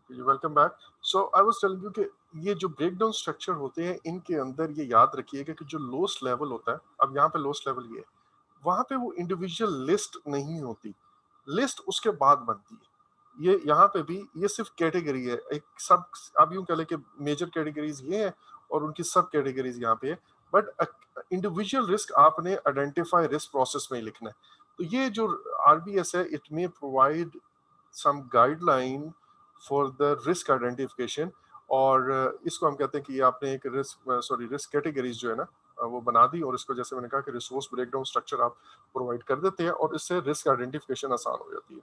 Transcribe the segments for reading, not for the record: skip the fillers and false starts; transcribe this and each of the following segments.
Welcome back. So I was telling you कि ये जो ब्रेकडाउन स्ट्रक्चर होते हैं इनके अंदर ये याद रखिएगा कि जो लोएस्ट लेवल होता है, अब यहाँ पे लोएस्ट लेवल ये है, वहां पे वो इंडिविजुअल लिस्ट नहीं होती, लिस्ट उसके बाद बनती है। ये यहाँ पे भी ये सिर्फ कैटेगरी है, एक सब। आप यूं कह लें कि मेजर कैटेगरीज ये हैं और उनकी सब कैटेगरीज यहाँ पे है। बट इंडिविजुअल रिस्क आपने आइडेंटिफाई रिस्क प्रोसेस में ही लिखना है। तो ये जो आरबीएस है, it may provide some guideline for the risk identification. और इसको हम कहते हैं कि ये आपने एक रिस्क कैटेगरीज जो है ना, वो बना दी। और इसको जैसे मैंने कहा कि रिसोर्स ब्रेकडाउन स्ट्रक्चर आप प्रोवाइड कर देते हैं और इससे रिस्क आइडेंटिफिकेशन आसान हो जाती है।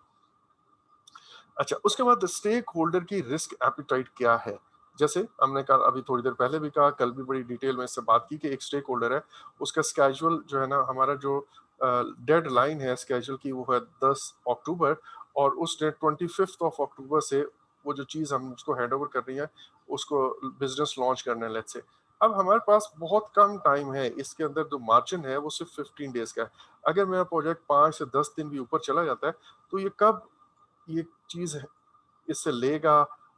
अच्छा, उसके बाद स्टेक होल्डर की रिस्क एपिटाइट क्या है। जैसे हमने कहा, अभी थोड़ी देर पहले भी कहा, कल भी बड़ी डिटेल में इससे बात की कि एक स्टेक होल्डर है, उसका स्केजुअल जो है ना, हमारा जो डेड लाइन है स्केजुअल की, वो है 10 अक्टूबर। और उस डेट 25 अक्टूबर से वो जो चीज़ हम उसको हैंड ओवर कर रही है, उसको बिजनेस लॉन्च करना है, लेट्स से। अब हमारे पास बहुत कम टाइम है, इसके अंदर जो मार्जिन है वो सिर्फ 15 डेज का है। अगर मेरा प्रोजेक्ट 5 से 10 दिन भी ऊपर चला जाता है, तो ये कब ये चीज इससे लेगा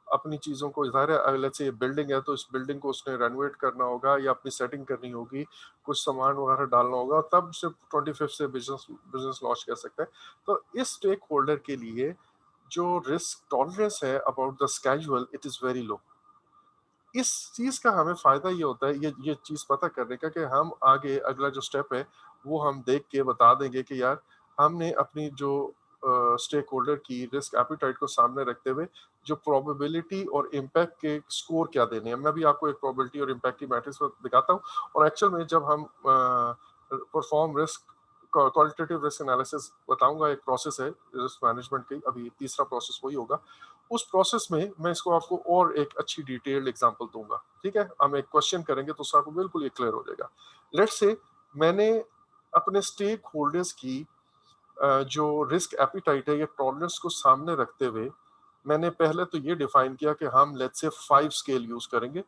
अपनी चीजों को। ज़ाहिर है, लेट्स से ये बिल्डिंग है, तो इस बिल्डिंग को उसने रेनोवेट करना होगा या अपनी सेटिंग करनी होगी, कुछ सामान वगैरह डालना होगा, तब सिर्फ 25 से बिजनेस बिजनेस लॉन्च कर सकते हैं। तो इस स्टेक होल्डर के लिए जो रिस्क टॉलरेंस है about the schedule, it is very low. इस चीज का हमें फायदा ये होता है, ये चीज पता करने का, कि हम आगे अगला जो स्टेप है वो हम देख के बता देंगे कि यार हमने अपनी जो स्टेक होल्डर की रिस्क एपिटाइट को सामने रखते हुए जो प्रोबेबिलिटी और इम्पैक्ट के स्कोर क्या देने हैं। मैं भी आपको एक प्रोबेबिलिटी और इम्पैक्ट की मैट्रिक्स दिखाता हूँ। और एक्चुअल में जब हम perform risk qualitative risk analysis बताऊंगा, एक प्रोसेस है रिस्क मैनेजमेंट की, अभी तीसरा प्रोसेस वही होगा। उस प्रोसेस में मैं इसको आपको और एक अच्छी डिटेल्ड एग्जांपल दूंगा। ठीक है, हम एक क्वेश्चन करेंगे तो उससे आपको बिल्कुल ये क्लियर हो जाएगा। लेट्स से मैंने अपने स्टेक होल्डर्स की जो रिस्क एपिटाइट है या टॉलरेंस को सामने रखते हुए, मैंने पहले तो ये डिफाइन किया कि हम लेट्स से 5 स्केल यूज करेंगे।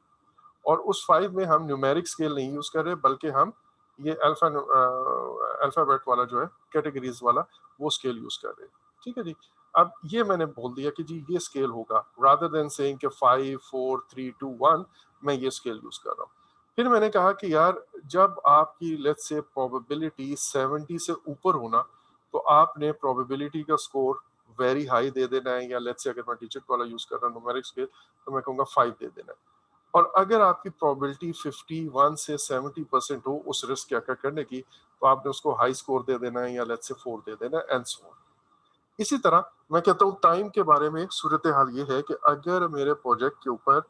और उस 5 में हम न्यूमेरिक स्केल नहीं यूज कर रहे, बल्कि हम ये अल्फाबेट वाला जो है, कैटेगरीज वाला, वो स्केल यूज कर रहे हैं। ठीक है जी। अब ये मैंने बोल दिया कि जी ये स्केल होगा, रादर देन सेइंग कि 5 4 3 2 1, मैं ये स्केल यूज कर रहा हूँ। फिर मैंने कहा कि यार जब आपकी लेट्स से प्रोबेबिलिटी 70 से ऊपर होना, तो आपने प्रोबेबिलिटी का स्कोर वेरी हाई दे देना है, या लेट्स से अगर मैं डिजिट वाला यूज कर रहा हूँ न्यूमेरिक स्केल, तो मैं कहूँगा 5 दे देना है। और अगर आपकी प्रोबेबिलिटी 51 से 70% हो उस रिस्क क्या करने की, तो आपने उसको हाई स्कोर दे देना है, या लेट्स से 4 दे देना है, एंड सो ऑन। इसी तरह मैं कहता हूँ टाइम के बारे में सूरत हाल ये है कि अगर मेरे प्रोजेक्ट के ऊपर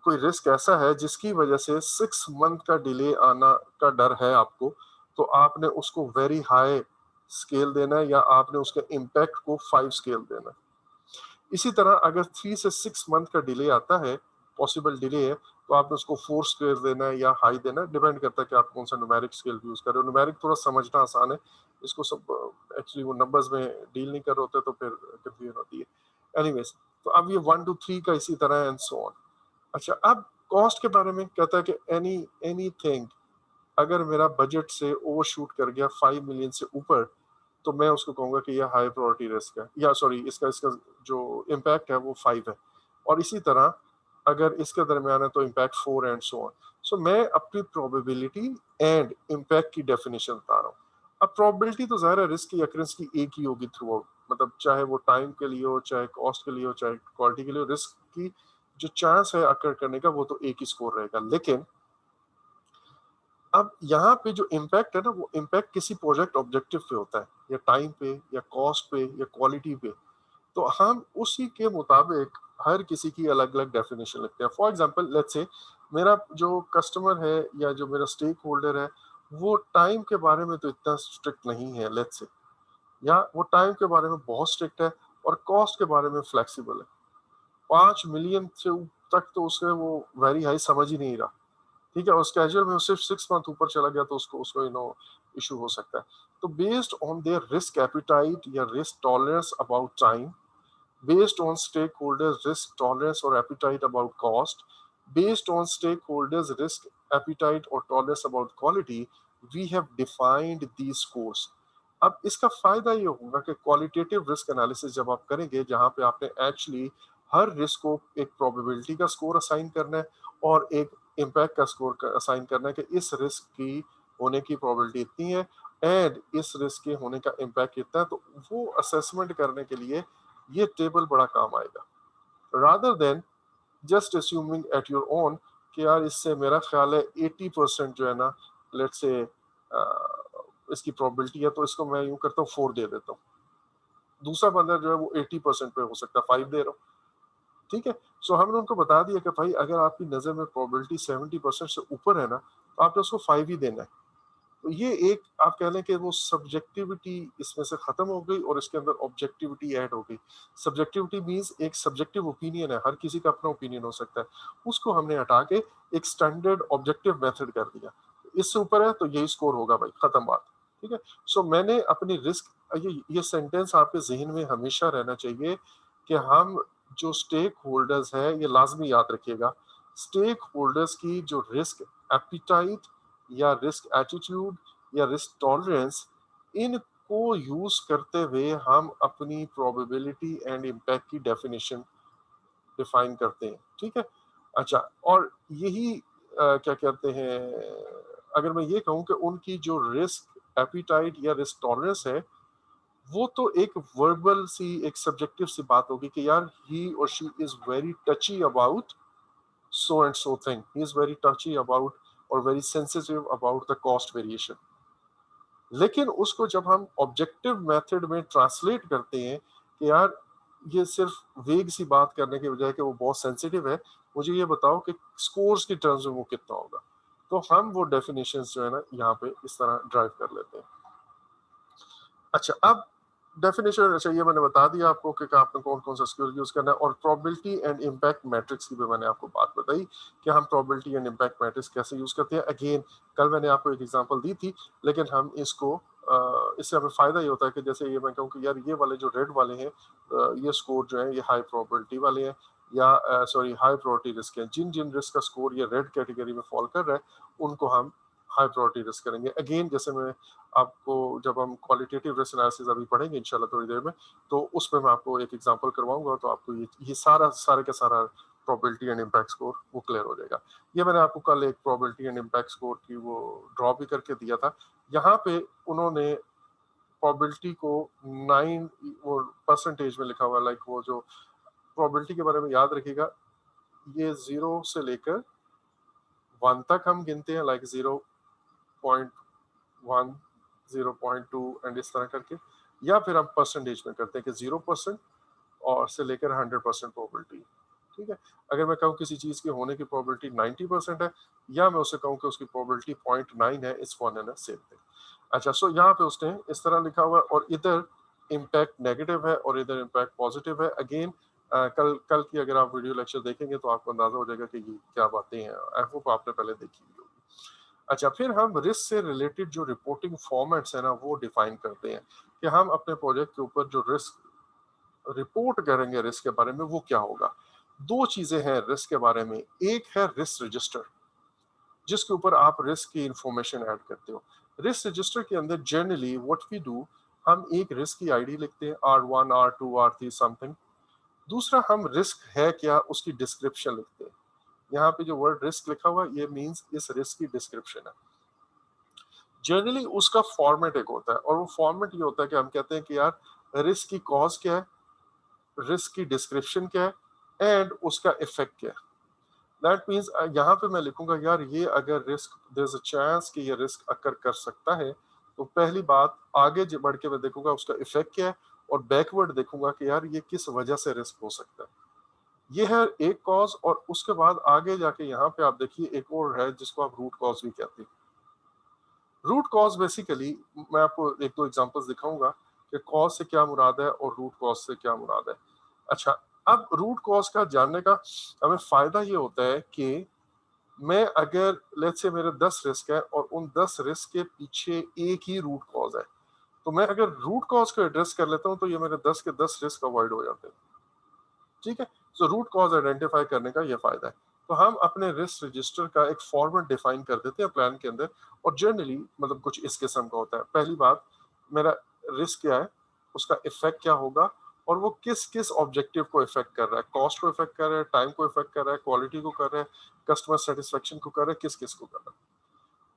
कोई रिस्क ऐसा है जिसकी वजह से 6 मंथ का डिले आना का डर है आपको, तो आपने उसको वेरी हाई स्केल देना है, या आपने उसके इम्पैक्ट को 5 स्केल देना है। इसी तरह अगर 3 से 6 मंथ का डिले आता है, पॉसिबल डिले है, तो आपने उसको 4 स्केल देना है या हाई देना है, डिपेंड करता है कि आप कौन सा न्यूमेरिक स्केल यूज कर रहे हो। न्यूमेरिक थोड़ा समझना आसान है, इसको सब एक्चुअली वो नंबर्स में डील नहीं कर रहे होते, तो फिर कंफ्यूजन होती है। एनीवेज, तो अब ये 1 2 3 का इसी तरह एंड सो ऑन। अच्छा, अब कॉस्ट के बारे में कहता है कि एनीथिंग अगर मेरा बजट से ओवरशूट कर गया 5 मिलियन से ऊपर, तो मैं उसको कहूंगा कि यह हाई प्रायोरिटी रिस्क है, या सॉरी, इसका इसका जो इम्पैक्ट है वो 5 है। और इसी तरह अगर इसके दरमियान है तो इम्पैक्ट 4 एंड सो ऑन। सो मैं अपनी प्रोबेबिलिटी एंड इम्पैक्ट की डेफिनेशन बता रहा हूँ। अब प्रोबेबिलिटी तो ज़ाहिर है रिस्क की अक्रेंस की एक ही होगी थ्रू आउट, मतलब चाहे वो टाइम के लिए हो, चाहे कॉस्ट के लिए हो, चाहे क्वालिटी के लिए हो, रिस्क की जो चांस है अकर करने का वो तो एक ही स्कोर रहेगा। लेकिन अब यहाँ पे जो इम्पैक्ट है ना, वो इम्पैक्ट किसी प्रोजेक्ट ऑब्जेक्टिव पे होता है, या टाइम पे, या कॉस्ट पे, या क्वालिटी पे। तो हम उसी के मुताबिक हर किसी की अलग अलग डेफिनेशन लिखते हैं। फॉर एग्जांपल लेट्स से मेरा जो कस्टमर है या जो मेरा स्टेक होल्डर है, वो टाइम के बारे में तो इतना स्ट्रिक्ट नहीं है, लेट्स से, या वो टाइम के बारे में बहुत स्ट्रिक्ट है और कॉस्ट के बारे में फ्लेक्सिबल है। 5 मिलियन से तक तो उसे वो वेरी हाई समझ ही नहीं रहा। ठीक है, और कैजुअल में वो सिर्फ 6 मंथ ऊपर चला गया, तो उसको उसको इशू हो सकता है। तो based on their risk appetite या risk tolerance about time, based on stakeholders' risk tolerance or appetite about cost, based on stakeholders' risk appetite or tolerance about quality, we have defined these scores. अब इसका फायदा ये होगा कि qualitative risk analysis जब आप करेंगे, जहां पे आपने एक्चुअली हर रिस्क को एक प्रोबेबिलिटी का स्कोर असाइन करना है और एक इम्पैक्ट का स्कोर असाइन करना है कि इस रिस्क की होने की प्रोबेबिलिटी इतनी है एंड इस रिस्क के होने का इम्पैक्ट कितना है। तो वो असेसमेंट करने के लिए ये टेबल बड़ा काम आएगा, rather than just assuming at your own कि यार इससे मेरा ख्याल है 80% जो है ना, लेट्स से इसकी प्रोबेबिलिटी है तो इसको मैं यूं करता हूँ 4 दे देता हूँ। दूसरा बंदा जो है वो 80% पे हो सकता है 5 दे रहा हूँ। ठीक है, सो हमने उनको बता दिया कि भाई अगर आपकी नजर में प्रोबेबिलिटी 70% से ऊपर है ना, तो आपने उसको 5 ही देना है। तो ये एक आप कह लें कि वो सब्जेक्टिविटी इसमें से खत्म हो गई और इसके अंदर ऑब्जेक्टिविटी ऐड हो गई। सब्जेक्टिविटी मींस एक सब्जेक्टिव ओपिनियन है, हर किसी का अपना ओपिनियन हो सकता है, उसको हमने हटा के एक स्टैंडर्ड ऑब्जेक्टिव मेथड कर दिया। इससे ऊपर है तो यही स्कोर होगा भाई, खत्म बात। ठीक है, सो मैंने अपनी रिस्क, ये सेंटेंस आपके जहन में हमेशा रहना चाहिए कि हम जो स्टेक होल्डर्स है, ये लाजमी याद रखिएगा, स्टेक होल्डर्स की जो रिस्क एपिटाइट या रिस्क एटीट्यूड या रिस्क टॉलरेंस, इनको यूज करते हुए हम अपनी प्रोबेबिलिटी एंड इम्पैक्ट की डेफिनेशन डिफाइन करते हैं। ठीक है, अच्छा, और यही क्या कहते हैं, अगर मैं ये कहूँ कि उनकी जो रिस्क एपिटाइट या रिस्क टॉलरेंस है, वो तो एक वर्बल सी एक सब्जेक्टिव सी बात होगी कि यार ही और she is very टची about so and so thing. He is very touchy about or very sensitive about the cost variation. लेकिन उसको जब हम ऑब्जेक्टिव मेथड में ट्रांसलेट करते हैं कि यार ये सिर्फ वेग सी बात करने के बजाय कि वो बहुत सेंसिटिव है, मुझे ये बताओ कि स्कोर्स की टर्म्स में वो कितना होगा, तो हम वो डेफिनेशन जो है ना यहाँ पे इस तरह ड्राइव कर लेते हैं। अच्छा, अब डेफिनेशन, अच्छा ये मैंने बता दिया आपको कि आपने कौन कौन सा स्किल यूज करना है, और प्रोबेबिलिटी एंड इम्पैक्ट मैट्रिक्स की भी मैंने आपको बात बताई कि हम प्रोबेबिलिटी एंड इम्पैक्ट मैट्रिक्स कैसे यूज करते हैं। अगेन कल मैंने आपको एक एग्जांपल दी थी, लेकिन हम इसको इससे हमें फायदा ये होता है कि जैसे ये मैं कहूँ कि यार ये वाले जो रेड वाले हैं, ये स्कोर जो है ये हाई प्रोबेबिलिटी वाले हैं, या सॉरी हाई प्रोबेबिलिटी रिस्क है, जिन जिन रिस्क का स्कोर ये रेड कैटेगरी में फॉल कर रहा है उनको हम हाई प्रोबेबिलिटी रिस्क करेंगे। अगेन जैसे मैं आपको, जब हम क्वालिटेटिव रिस्क एनालिसिस अभी पढ़ेंगे इंशाल्लाह थोड़ी देर में, तो उसमें मैं आपको एक एग्जांपल करवाऊंगा, तो आपको ये सारा सारे का सारा प्रोबेबिलिटी एंड इम्पैक्ट स्कोर वो क्लियर हो जाएगा। ये मैंने आपको कल एक प्रोबेबिलिटी एंड इम्पैक्ट स्कोर की वो ड्रॉ भी करके दिया था। यहाँ पे उन्होंने प्रोबेबिलिटी को 9 वो परसेंटेज में लिखा हुआ है, लाइक वो जो प्रोबेबिलिटी के बारे में याद रखिएगा, ये 0 से लेकर 1 तक हम गिनते हैं, लाइक 0.1, 0.2 एंड इस तरह करके, या फिर हम परसेंटेज में करते हैं कि 0% और से लेकर 100% प्रोबेबिलिटी। ठीक है, अगर मैं कहूँ किसी चीज के होने की प्रोबेबिलिटी 90% है, या मैं उसे कहूँ कि उसकी प्रोबेबिलिटी 0.9 है, it's one and same thing. अच्छा, सो यहाँ पे उसने इस तरह लिखा हुआ है, और इधर इम्पैक्ट नेगेटिव है और इधर इम्पैक्ट पॉजिटिव है। अगेन कल कल की अगर आप वीडियो लेक्चर देखेंगे तो आपको अंदाजा हो जाएगा कि ये क्या बातें हैं, आई होप आपने पहले देखी हुई होगी। अच्छा, फिर हम रिस्क से रिलेटेड जो रिपोर्टिंग फॉर्मेट्स है ना वो डिफाइन करते हैं कि हम अपने प्रोजेक्ट के ऊपर जो रिस्क रिपोर्ट करेंगे रिस्क के बारे में वो क्या होगा। दो चीजें हैं रिस्क के बारे में, एक है रिस्क रजिस्टर जिसके ऊपर आप रिस्क की इंफॉर्मेशन ऐड करते हो। रिस्क रजिस्टर के अंदर जनरली व्हाट वी डू, हम एक रिस्क की आईडी लिखते हैं, R1 R2 R3 समथिंग। दूसरा हम रिस्क है क्या उसकी डिस्क्रिप्शन लिखते हैं। यहाँ पे जो वर्ड रिस्क लिखा हुआ है ये मींस इस रिस्क की डिस्क्रिप्शन है। जनरली उसका फॉर्मेट एक होता है, और वो फॉर्मेट ये होता है कि हम कहते हैं कि यार रिस्क की कॉज क्या है, रिस्क की डिस्क्रिप्शन क्या है एंड उसका इफेक्ट क्या है। दैट मीन्स यहाँ पे मैं लिखूंगा यार ये अगर risk there is a chance कि ये रिस्क अकर कर सकता है, तो पहली बात आगे बढ़ के मैं देखूंगा उसका इफेक्ट क्या है, और बैकवर्ड देखूंगा कि यार ये किस वजह से रिस्क हो सकता है। ये है एक कॉज, और उसके बाद आगे जाके यहाँ पे आप देखिए एक और है जिसको आप रूट कॉज भी कहते हैं। रूट कॉज बेसिकली मैं आपको एक दो एग्जांपल्स दिखाऊंगा कि कॉज से क्या मुराद है और रूट कॉज से क्या मुराद है। अच्छा, अब रूट कॉज का जानने का हमें फायदा ये होता है कि मैं अगर लेट्स से मेरे 10 रिस्क है और उन 10 रिस्क के पीछे एक ही रूट कॉज है, तो मैं अगर रूट कॉज को एड्रेस कर लेता हूं तो ये मेरे 10 के 10 रिस्क अवॉइड हो जाते हैं। ठीक है, सो रूट कॉज आइडेंटिफाई करने का ये फायदा है। तो हम अपने रिस्क रजिस्टर का एक फॉर्मेट डिफाइन कर देते हैं प्लान के अंदर, और जनरली मतलब कुछ इस किस्म का होता है। पहली बात, मेरा रिस्क क्या है, उसका इफेक्ट क्या होगा, और वो किस किस ऑब्जेक्टिव को इफेक्ट कर रहा है, कॉस्ट को इफेक्ट कर रहा है, टाइम को इफेक्ट कर रहा है, क्वालिटी को कर रहा है, कस्टमर सेटिस्फेक्शन को कर रहा है, किस किस को कर रहा है।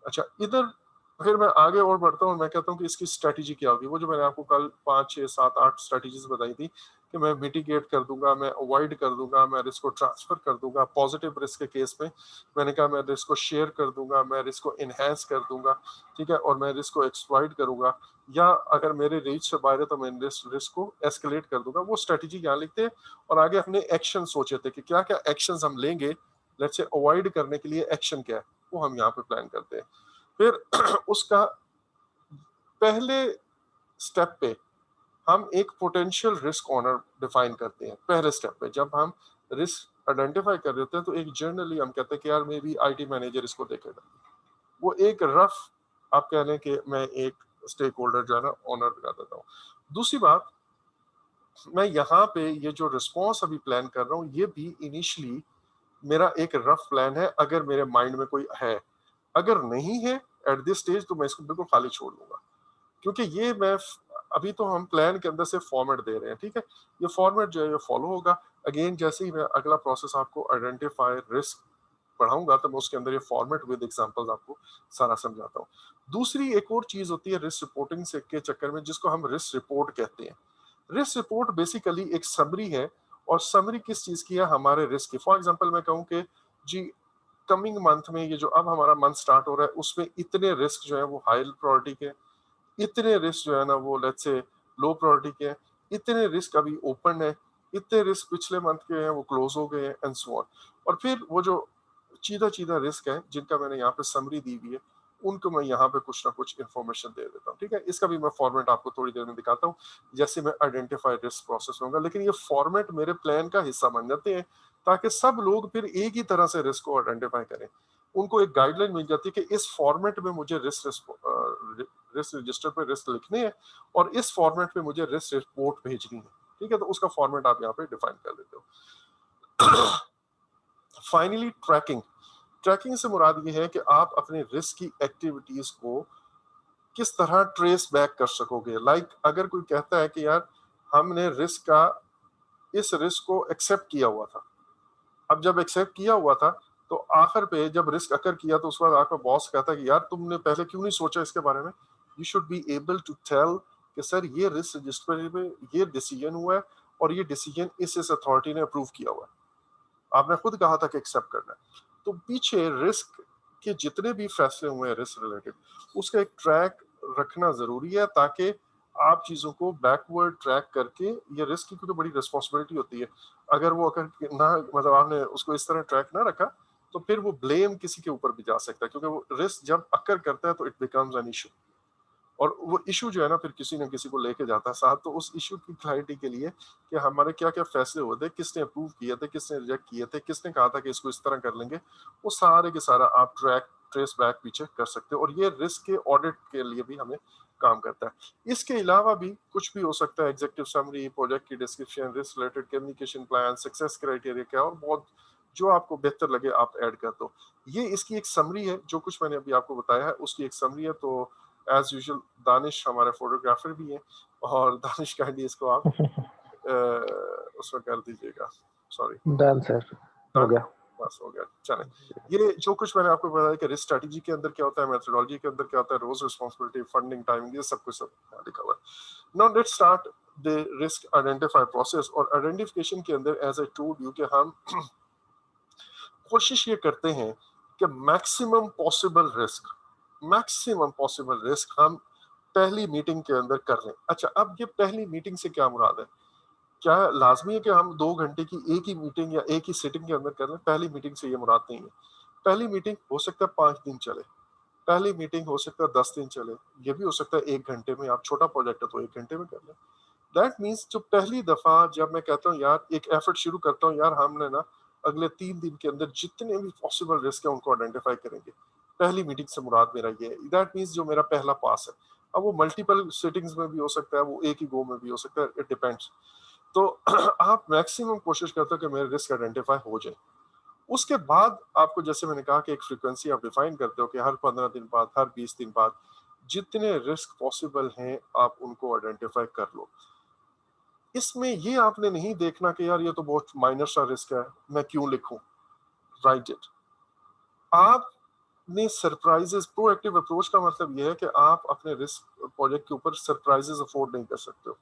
अच्छा, इधर फिर मैं आगे और बढ़ता हूँ और मैं कहता हूँ कि इसकी स्ट्रैटेजी क्या होगी। वो जो मैंने आपको कल 5 6 7 8 स्ट्रैटेजीज बताई थी कि मैं मिटिगेट कर दूंगा, मैं अवॉइड कर दूंगा, मैं रिस्क को ट्रांसफर कर दूंगा, पॉजिटिव रिस्क के केस में मैंने कहा मैं रिस्क को शेयर कर दूंगा, मैं रिस्क को इनहेंस कर दूंगा, ठीक है, और मैं रिस्क को एक्सप्लॉइट करूंगा, या अगर मेरे रीच से बाहर है तो मैं रिस्क को एस्केलेट कर दूंगा। वो स्ट्रैटेजी यहाँ लिखते हैं और आगे अपने एक्शन सोचे थे कि क्या क्या एक्शन हम लेंगे, लेट्स से अवॉइड करने के लिए एक्शन क्या है, वो हम यहाँ पे प्लान करते हैं। फिर उसका पहले स्टेप पे हम एक पोटेंशियल रिस्क ऑनर डिफाइन करते हैं। पहले स्टेप पे जब हम रिस्क आइडेंटिफाई कर रहे होते हैं तो एक जनरली हम कहते हैं कि यार मे बी आईटी मैनेजर इसको देखेगा। वो एक रफ आप कह लें कि मैं एक स्टेक होल्डर जो है ना ऑनर लगा देता हूँ। दूसरी बात, मैं यहाँ पे ये जो रिस्पॉन्स अभी प्लान कर रहा हूँ ये भी इनिशियली मेरा एक रफ प्लान है, अगर मेरे माइंड में कोई है। अगर नहीं है एट दिस स्टेज तो मैं इसको बिल्कुल खाली छोड़ दूंगा, क्योंकि ये मैं अभी तो हम प्लान के अंदर से फॉर्मेट दे रहे हैं, ठीक है। ये फॉर्मेट जो है ये फॉलो होगा। अगेन जैसे ही मैं अगला प्रोसेस आपको आइडेंटिफाई रिस्क पढ़ाऊंगा तो मैं उसके अंदर ये फॉर्मेट विद एग्जांपल्स आपको सारा समझाता हूँ। दूसरी एक और चीज होती है रिस्क रिपोर्टिंग से के चक्कर में, जिसको हम रिस्क रिपोर्ट कहते हैं। रिस्क रिपोर्ट बेसिकली एक समरी है, और समरी किस चीज की है, हमारे रिस्क की। फॉर एग्जांपल मैं कहूँ कि जी कमिंग मंथ में ये जो अब हमारा मंथ स्टार्ट हो रहा है उसमें इतने रिस्क जो है वो हाई प्रायोरिटी के, इतने रिस्क जो है ना वो लेट्स से लो प्रायोरिटी के हैं, इतने रिस्क अभी ओपन है, इतने रिस्क पिछले मंथ के हैं वो क्लोज हो गए हैं एंड सो ऑन। और फिर वो जो चीधा चीधा रिस्क है जिनका मैंने यहाँ पे समरी दी हुई है उनको मैं यहाँ पे कुछ ना कुछ इन्फॉर्मेशन दे देता हूँ, ठीक है। इसका भी मैं फॉर्मेट आपको थोड़ी देर में दिखाता हूँ जैसे मैं आइडेंटिफाई रिस्क प्रोसेस होगा। लेकिन ये फॉर्मेट मेरे प्लान का हिस्सा बन जाते हैं ताकि सब लोग फिर एक ही तरह से रिस्क को आइडेंटिफाई करें। उनको एक गाइडलाइन मिल जाती है कि इस फॉर्मेट में मुझे रिस्क रजिस्टर पे रिस्क लिखने हैं और इस फॉर्मेट पे मुझे रिस्क रिपोर्ट भेजनी है, ठीक है। तो उसका फॉर्मेट आप यहाँ पे डिफाइन कर देते हो। Finally trekking. ट्रैकिंग से मुराद ये है कि आप अपने रिस्क की एक्टिविटीज को किस तरह ट्रेस बैक कर सकोगे। अगर कोई कहता है कि यार हमने रिस्क का इस रिस्क को एक्सेप्ट किया हुआ था, अब जब एक्सेप्ट किया हुआ था तो आखिर पे जब रिस्क अकर किया तो उसके बाद आपका बॉस कहता है कि यार तुमने पहले क्यों नहीं सोचा इसके बारे में। You should be able to tell कि सर ये रिस्क रजिस्टर में ये डिसीजन हुआ है और ये डिसीजन इस अथॉरिटी ने अप्रूव किया हुआ है, आपने खुद कहा था कि एक्सेप्ट करना है। तो पीछे रिस्क के जितने भी फैसले हुए हैं रिस्क रिलेटेड उसका एक ट्रैक रखना जरूरी है, ताकि आप चीजों को बैकवर्ड ट्रैक करके, ये रिस्क की क्योंकि बड़ी रिस्पॉन्सिबिलिटी होती है, अगर वो अगर ना मतलब आपने उसको इस तरह ट्रैक ना रखा तो फिर वो ब्लेम किसी के ऊपर भी जा सकता है, क्योंकि वो रिस्क जब अकर करता है तो इट बिकम्स एन इशू, और वो इशू जो है ना फिर किसी न किसी को लेके जाता है साथ। तो उस इशू की क्लैरिटी के लिए कि हमारे क्या क्या फैसले हुए थे, किसने अप्रूव किए थे, किसने रिजेक्ट किए थे, किसने कहा था कि इसको इस तरह कर लेंगे, वो सारे के सारा आप ट्रेस बैक पीछे कर सकते हो। और ये रिस्क के ऑडिट के लिए भी हमें काम करता है। इसके अलावा भी कुछ भी हो सकता है, एग्जीक्यूटिव समरी, प्रोजेक्ट की description, risk related communication plan, success criteria क्या, और बहुत जो आपको बेहतर लगे आप ऐड कर दो। ये इसकी एक समरी है, जो कुछ मैंने अभी आपको बताया है उसकी एक समरी है। तो एज यूजुअल दानिश हमारे फोटोग्राफर भी हैं, और दानिश काइंडली इसको आप उसमें कर दीजिएगा। सॉरी, डन सर, हो डन, गया। बस हो गया। चलें, ये जो कुछ मैंने आपको बताया कि रिस्क स्ट्रेटजी के अंदर क्या होता है, मेथोडोलॉजी के अंदर क्या होता है, रोल्स रिस्पांसिबिलिटी, फंडिंग, टाइमिंग, ये सब कुछ सब यहाँ लिखा हुआ है। Now let's start the risk identify process. और आइडेंटिफिकेशन के अंदर एज आई टोल्ड यू कि हम कोशिश ये करते हैं कि मैक्सिमम पॉसिबल रिस्क हम पहली मीटिंग के अंदर कर लें। अच्छा, अब ये पहली मीटिंग से क्या मुराद है? क्या लाजमी है कि हम 2 घंटे की एक ही मीटिंग या एक ही सिटिंग के अंदर कर लें? पहली मीटिंग से ये मुराद नहीं है। पहली मीटिंग हो सकता है 5 दिन चले, पहली मीटिंग हो सकता है 10 दिन चले, ये भी हो सकता है 1 घंटे में। आप छोटा प्रोजेक्ट है तो 1 घंटे में कर लें। दैट मीन्स जो पहली दफा जब मैं कहता हूँ यार एक एफर्ट शुरू करता हूँ, यार हमने ना अगले 3 दिन के अंदर जितने भी पॉसिबल रिस्क है उनको आइडेंटिफाई करेंगे, पहली मीटिंग से मुराद मेरा ये है। दैट मीन्स जो मेरा पहला पास है, अब वो मल्टीपल सिटिंग्स में भी हो सकता है, वो एक ही गो में भी हो सकता है, इट डिपेंड्स। तो आप मैक्सिमम कोशिश करते हो कि मेरे रिस्क आइडेंटिफाई हो जाए। उसके बाद आपको जैसे मैंने कहा कि एक फ्रीक्वेंसी आप डिफाइन करते हो कि हर 15 दिन बाद, हर 20 दिन बाद जितने रिस्क पॉसिबल हैं आप उनको आइडेंटिफाई कर लो। इसमें ये आपने नहीं देखना कि यार ये तो बहुत माइनर सा रिस्क है, मैं क्यों लिखूं। Right it. आपने सरप्राइजेस, प्रोएक्टिव अप्रोच का मतलब ये है कि आप अपने रिस्क प्रोजेक्ट के ऊपर सरप्राइजेस अफोर्ड नहीं कर सकते हो।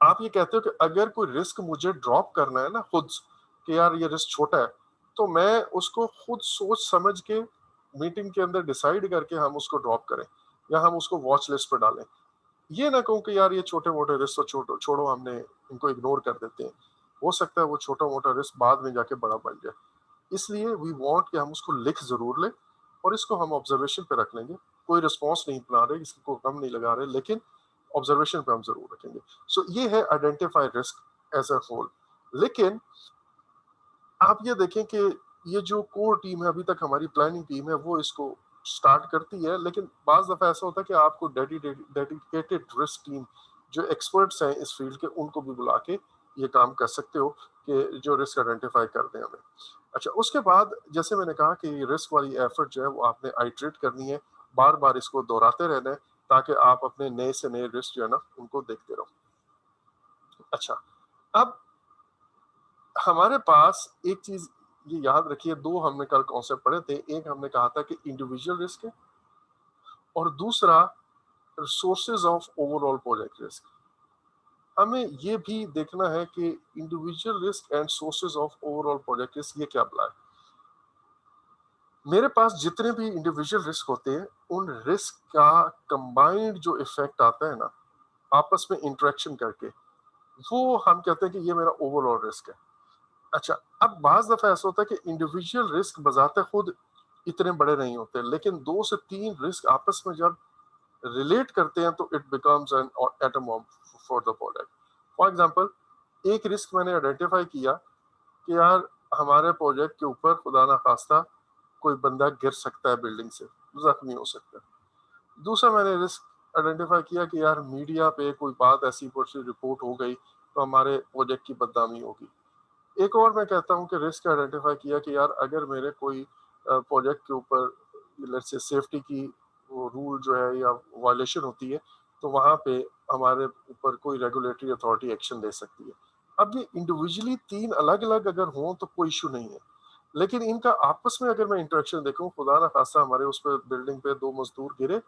आप ये कहते हो कि अगर कोई रिस्क मुझे ड्रॉप करना है ना खुद, कि यार ये रिस्क छोटा है, तो मैं उसको खुद सोच समझ के मीटिंग के अंदर डिसाइड करके हम उसको ड्रॉप करें, या हम उसको वॉच लिस्ट पर डालें। ये ना कहूं कि यार ये छोटे मोटे रिस्क तो छोड़ो छोड़ो, हमने इनको इग्नोर कर देते हैं। हो सकता है वो छोटा मोटा रिस्क बाद में जाके बड़ा बन जाए। इसलिए वी वांट कि हम उसको लिख जरूर लें, और इसको हम ऑब्जर्वेशन पे रख लेंगे। कोई रिस्पॉन्स नहीं बना रहे, इसको कम नहीं लगा रहे, लेकिन ऑब्जर्वेशन पे हम जरूर रखेंगे। सो ये है identify risk as a whole. लेकिन आप ये देखें कि ये जो कोर टीम है, अभी तक हमारी प्लानिंग टीम है, वो इसको स्टार्ट करती है, लेकिन बाज दफा ऐसा होता है कि आपको डेडिकेटेड रिस्क टीम जो एक्सपर्ट्स हैं इस फील्ड के, उनको भी बुला के ये काम कर सकते हो कि जो रिस्क आइडेंटिफाई कर दें हमें। अच्छा, उसके बाद जैसे मैंने कहा कि रिस्क वाली एफर्ट जो है वो आपने आइट्रेट करनी है, बार बार इसको दोहराते रहना है, ताकि आप अपने नए से नए रिस्क जो है ना उनको देखते रहो। अच्छा, अब हमारे पास एक चीज ये याद रखिए, दो हमने कल कॉन्सेप्ट पढ़े थे। एक हमने कहा था कि इंडिविजुअल रिस्क है, और दूसरा sources of overall project risk. हमें ये भी देखना है कि individual risk and sources of overall project risk ये क्या बुला है। मेरे पास जितने भी इंडिविजुअल रिस्क होते हैं, उन रिस्क का कंबाइंड जो इफेक्ट आता है ना आपस में इंटरेक्शन करके, वो हम कहते हैं कि ये मेरा ओवरऑल रिस्क है। अच्छा, अब बाज दफा ऐसा होता है कि इंडिविजुअल रिस्क बजाते खुद इतने बड़े नहीं होते, लेकिन दो से तीन रिस्क आपस में जब रिलेट करते हैं तो it becomes an atom bomb for the product. For example, एक रिस्क मैंने आइडेंटिफाई किया कि यार हमारे प्रोजेक्ट के ऊपर खुदा ना खास्ता कोई बंदा गिर सकता है बिल्डिंग से, जख्मी हो सकता है। दूसरा मैंने रिस्क आइडेंटिफाई किया कि यार मीडिया पे कोई बात ऐसी रिपोर्ट हो गई तो हमारे प्रोजेक्ट की बदनामी होगी। एक और मैं कहता हूँ कि रिस्क आइडेंटिफाई किया कि यार अगर मेरे कोई प्रोजेक्ट के ऊपर लेट्स से सेफ्टी की वो रूल जो है या वायलेशन होती है, तो वहाँ पे हमारे ऊपर कोई रेगुलेटरी अथॉरिटी एक्शन ले सकती है। अब ये इंडिविजुअली तीन अलग अलग अगर हों तो कोई इशू नहीं है, लेकिन इनका आपस में अगर मैं इंटरेक्शन देखूं, खुदा ना खास्ता हमारे उस पर बिल्डिंग पे दो मजदूर गिरे,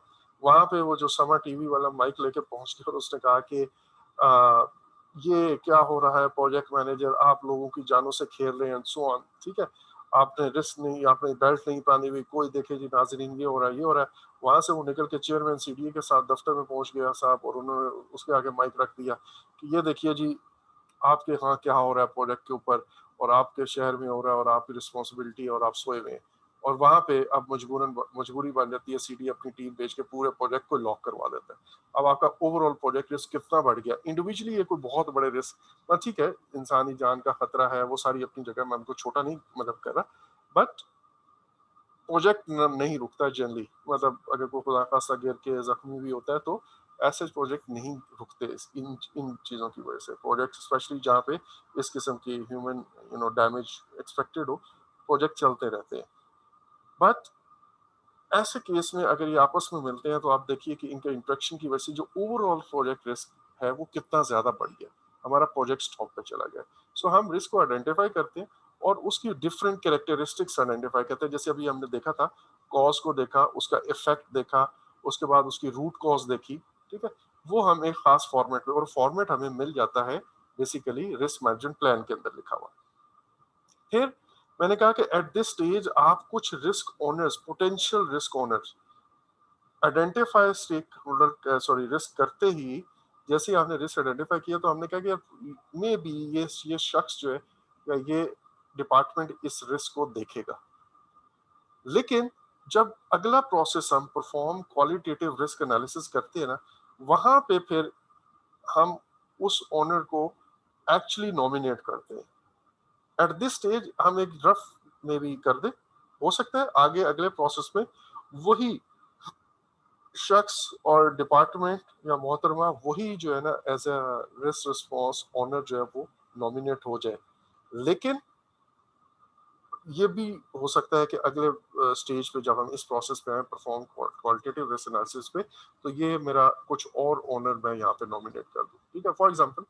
वहां पे वो जो समा टीवी वाला माइक लेके पहुंच गया और उसने कहा कि आ, ये क्या हो रहा है प्रोजेक्ट मैनेजर, आप लोगों की जानों से खेल रहे हैं, सो ऑन। ठीक है, आपने रिस्क नहीं, आपने बेल्ट नहीं पहनी हुई, कोई देखे जी नाजरीन ये हो रहा है ये हो रहा है। वहां से वो निकल के चेयरमैन सीडीए के साथ दफ्तर में पहुंच गया साहब, और उन्होंने उसके आगे माइक रख दिया कि ये देखिए जी आपके यहाँ क्या हो रहा है प्रोजेक्ट के ऊपर, और आपके शहर में हो रहा है, और आपकी रिस्पॉन्सिबिलिटी है, और आप सोए हुए हैं। और वहां पे अब मजबूरन मजबूरी बन जाती है, सीडी अपनी टीम भेज के पूरे प्रोजेक्ट को लॉक करवा देता है। अब आपका ओवरऑल प्रोजेक्ट रिस्क कितना बढ़ गया। इंडिविजुअली ये कोई बहुत बड़े रिस्क, ठीक है, इंसानी जान का खतरा है, वो सारी अपनी जगह, मैं उनको छोटा नहीं मतलब कर रहा, बट प्रोजेक्ट नहीं रुकता जनरली। मतलब अगर कोई खुदा खास्ता गिर के जख्मी भी होता है तो ऐसे प्रोजेक्ट नहीं रुकते इन इन चीज़ों की वजह से। प्रोजेक्ट स्पेशली जहाँ पे इस किस्म की ह्यूमन डैमेज एक्सपेक्टेड हो, प्रोजेक्ट चलते रहते हैं। बट ऐसे केस में अगर ये आपस में मिलते हैं तो आप देखिए कि इनके इंटरेक्शन की वजह से जो ओवरऑल प्रोजेक्ट रिस्क है वो कितना ज्यादा बढ़ गया, हमारा प्रोजेक्ट स्टॉप पे चला गया। सो हम रिस्क को आइडेंटिफाई करते हैं और उसकी डिफरेंट कैरेक्टरिस्टिक्स आइडेंटिफाई करते हैं। जैसे अभी हमने देखा था, कॉज को देखा, उसका इफेक्ट देखा, उसके बाद उसकी रूट कॉज देखी। ठीक है, वो हम एक खास फॉर्मेट में, और फॉर्मेट हमें मिल जाता है बेसिकली रिस्क मैनेजमेंट प्लान के अंदर लिखा हुआ। फिर मैंने कहा कि एट दिस स्टेज आप कुछ risk owners, potential risk owners identify stakeholder sorry risk करते ही, जैसे ही आपने रिस्क आइडेंटिफाई किया तो हमने कहा कि यार मे बी ये शख्स जो है या ये डिपार्टमेंट इस रिस्क को देखेगा। लेकिन जब अगला प्रोसेस हम परफॉर्म क्वालिटेटिव रिस्क एनालिसिस करते हैं ना, वहां पे फिर हम उस ओनर को एक्चुअली नॉमिनेट करते हैं। एट दिस स्टेज हम एक रफ में भी कर दे, हो सकता है आगे अगले प्रोसेस में वही शख्स और डिपार्टमेंट या मोहतरमा वही जो है ना as a risk response owner जो है वो नॉमिनेट हो जाए। लेकिन ये भी हो सकता है कि अगले स्टेज पे जब हम इस प्रोसेस पे आए परफॉर्म क्वालिटेटिव रिस्क एनालिसिस पे, तो ये मेरा कुछ और ओनर मैं यहाँ पे नॉमिनेट कर दूं, ठीक है। फॉर एग्जांपल,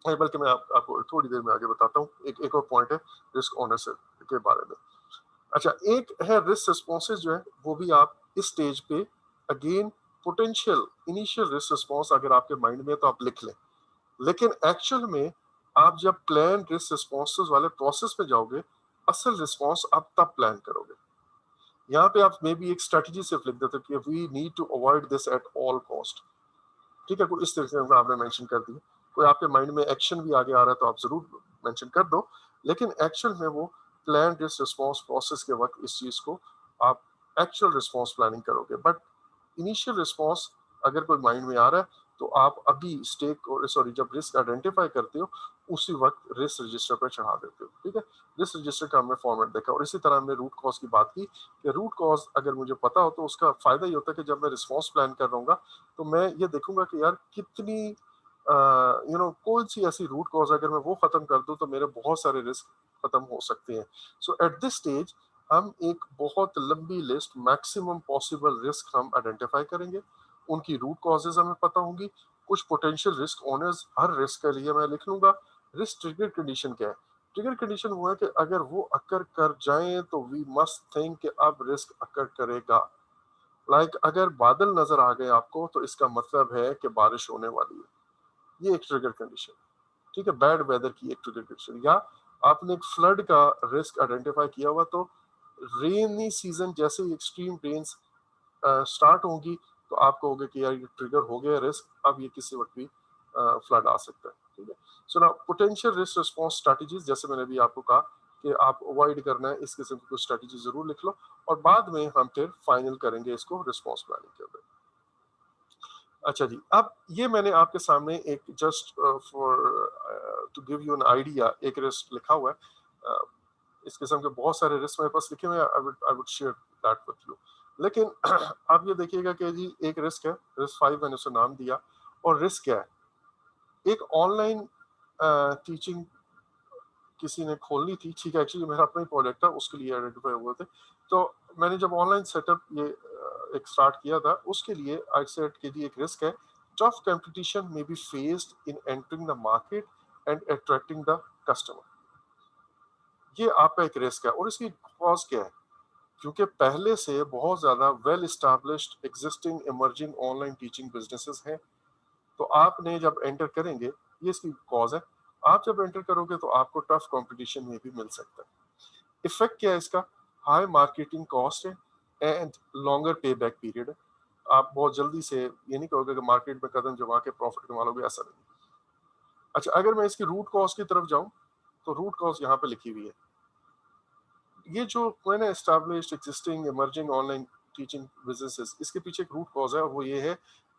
बल्कि मैं आपको थोड़ी देर में आगे बताता हूँ, एक और पॉइंट है रिस्क ओनरशिप के बारे में। अच्छा, एक है रिस्क रिस्पॉन्सेज जो है, वो भी आप इस स्टेज पे again potential initial risk response अगर आपके माइंड में है तो आप लिख लें, लेकिन एक्चुअल में आप जब प्लान रिस्क रिस्पॉन्सेज वाले प्रोसेस पे जाओगे, असल रिस्पॉन्स आप तब प्लान करोगे। यहाँ पे आप मे बी एक स्ट्रेटजी सिर्फ लिख देते हो कि we need to avoid this at all cost, ठीक है। कोई इस तरह से आपने मेंशन कर दिया, कोई आपके माइंड में एक्शन भी आगे आ रहा है तो आप जरूर मेंशन कर दो, लेकिन एक्चुअल में वो प्लान रिस्क रिस्पॉन्स प्रोसेस के वक्त इस चीज को आप एक्चुअल रिस्पॉन्स प्लानिंग करोगे। बट इनिशियल रिस्पॉन्स अगर कोई माइंड में आ रहा है तो आप अभी स्टेक और सॉरी जब रिस्क आइडेंटिफाई करते हो उसी वक्त रिस्क रजिस्टर पर चढ़ा देते हो, ठीक है। रिस्क रजिस्टर का हमने फॉर्मेट देखा, और इसी तरह हमने रूट कॉज की बात की कि रूट कॉज अगर मुझे पता हो तो उसका फायदा ये होता है कि जब मैं रिस्पॉन्स प्लान कर रहा हूँ तो मैं ये देखूंगा कि यार कितनी कौन सी ऐसी रूट कॉज अगर मैं वो खत्म कर दूं तो मेरे बहुत सारे रिस्क खत्म हो सकते हैं। सो एट दिस स्टेज हम एक बहुत लंबी लिस्ट मैक्सिमम पॉसिबल रिस्क हम आइडेंटिफाई करेंगे, उनकी रूट कॉजेज हमें पता होंगी, कुछ पोटेंशियल रिस्क ओनर्स, हर रिस्क के लिए मैं लिख लूंगा रिस्क ट्रिगर कंडीशन क्या है। ट्रिगर कंडीशन हुआ है कि अगर वो अकर कर जाएं तो वी मस्ट थिंक कि अब रिस्क अकर करेगा। अगर बादल नजर आ गए आपको तो इसका मतलब है कि बारिश होने वाली है, ये एक ट्रिगर कंडीशन, ठीक है। बैड वेदर की एक ट्रिगर कंडीशन, या आपने एक फ्लड का रिस्क आइडेंटिफाई किया हुआ तो रेनी सीजन जैसे ही एक्सट्रीम रेन्स स्टार्ट होगी तो आप कहोगे कि यार ये ट्रिगर हो गया रिस्क, अब ये किसी वक्त भी फ्लड आ सकता है, ठीक है। सो ना पोटेंशियल रिस्क रिस्पॉन्स स्ट्रेटजीज, जैसे मैंने भी आपको कहा कि आप अवॉइड करना है इस किस्म की कुछ स्ट्रेटजी जरूर लिख लो, और बाद में हम फिर फाइनल करेंगे इसको रिस्पॉन्स प्लानिंग के ऊपर। अच्छा जी, अब ये मैंने आपके सामने एक just for to give you an idea एक रिस्क लिखा हुआ है। इस किस्म के बहुत सारे रिस्क मेरे पास लिखे हुए हैं, I would share that with you. लेकिन आप ये देखिएगा कि जी एक रिस्क है, रिस्क 5 मैंने उसे नाम दिया, और रिस्क क्या है, एक ऑनलाइन टीचिंग किसी ने खोलनी थी, ठीक है। एक्चुअली मेरा अपना ही प्रोजेक्ट था, उसके लिए आइडेंटिफाई हुए थे। तो मैंने जब ऑनलाइन सेटअप ये एक स्टार्ट किया था, उसके लिए आई सेट के लिए एक रिस्क है, tough competition may be faced in entering the market and attracting the customer. ये आपका एक रिस्क है, और इसकी कॉज क्या है, क्योंकि पहले से बहुत ज्यादा well established existing emerging online teaching businesses हैं। तो आपने जब एंटर करेंगे, ये इसकी कॉज है, आप जब एंटर करोगे तो आपको टफ कंपटीशन में भी मिल सकता है। इफेक्ट क्या है इसका, हाई मार्केटिंग कॉस्ट है एंड लॉन्गर पे बैक पीरियड है। आप बहुत जल्दी से ये नहीं कहोगे कि मार्केट में कदम जमा के प्रॉफिट कमा लोगे, ऐसा नहीं। अच्छा, अगर मैं इसकी रूट कॉज की तरफ जाऊं तो रूट कॉज यहाँ पे लिखी हुई है। ये जो मैंने established existing emerging online teaching businesses, इसके पीछे एक रूट कॉज है, और वो ये है